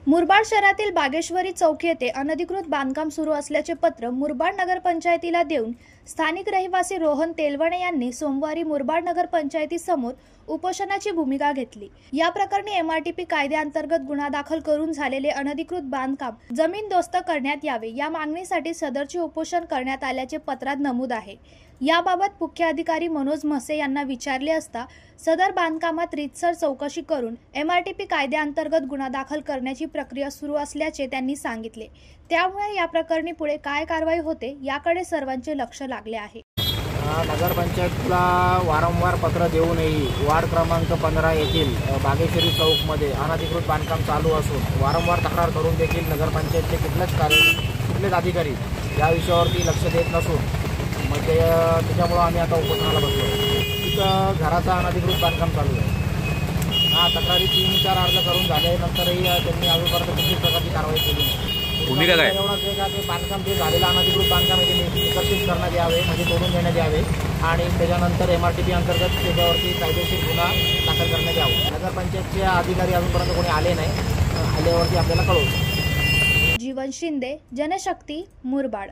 मुरबाड शहरातील बागेश्वरी चौक येथे अनधिकृत बांधकाम सुरू असल्याचे पत्र मुरबाड नगरपंचायतीला देऊन स्थानिक रहिवासी रोहन तेलवणे यांनी सोमवारी मुरबाड नगरपंचायतीसमोर उपोषणाची भूमिका घेतली। या प्रकरणी एमआरटीपी कायद्याअंतर्गत गुन्हा दाखल करून झालेले अनधिकृत बांधकाम जमीनदोस्त करण्यात यावे या मागणीसाठी सदरचे उपोषण करण्यात आल्याचे पत्रात नमूद आहे। याबाबत मुख्य अधिकारी मनोज म्हसे यांना विचारले असता सदर बांधकामात रीतसर चौकशी करून एमआरटीपी कायद्याअंतर्गत गुन्हा दाखल करण्याची प्रक्रिया सुरू असल्याचे त्यांनी सांगितले। त्यामुळे या प्रकरणी पुढे काय कारवाई होते याकडे सर्वांचे लक्ष लागले आहे। नगरपंचायतला वारंवार पत्र देऊनही वार्ड क्रमांक 15 येथील बागेश्वरी चौकमध्ये अनधिकृत बांधकाम चालू असून वारंवार तक्रार करून देखील नगरपंचायतचे कुठलेच अधिकारी या विषयावरती लक्ष देत नसून मग त्याच्यामुळं आम्ही आता उपोषणाला बसलो। तिथं घराचा अनधिकृत बांधकाम चालू आहे। तक्रारी 3-4 अर्ज करून झाल्यानंतरही त्यांनी अजूनपर्यंत कुठलीच प्रकारची कारवाई केली नाही। भूमिका काय एवढंच आहे का ते बांधकाम जे झालेलं अनधिकृत बांधकाम आहे ते निकर्षित करण्यात यावे, म्हणजे तोडून देण्यात यावे आणि त्याच्यानंतर एमआरटीपी अंतर्गत त्याच्यावरती कायदेशीर गुन्हा दाखल करण्यात यावा। नगरपंचायतचे अधिकारी अजूनपर्यंत कोणी आले नाही, आल्यावरती आपल्याला कळवू। जीवन शिंदे, जनशक्ती, मुरबाड।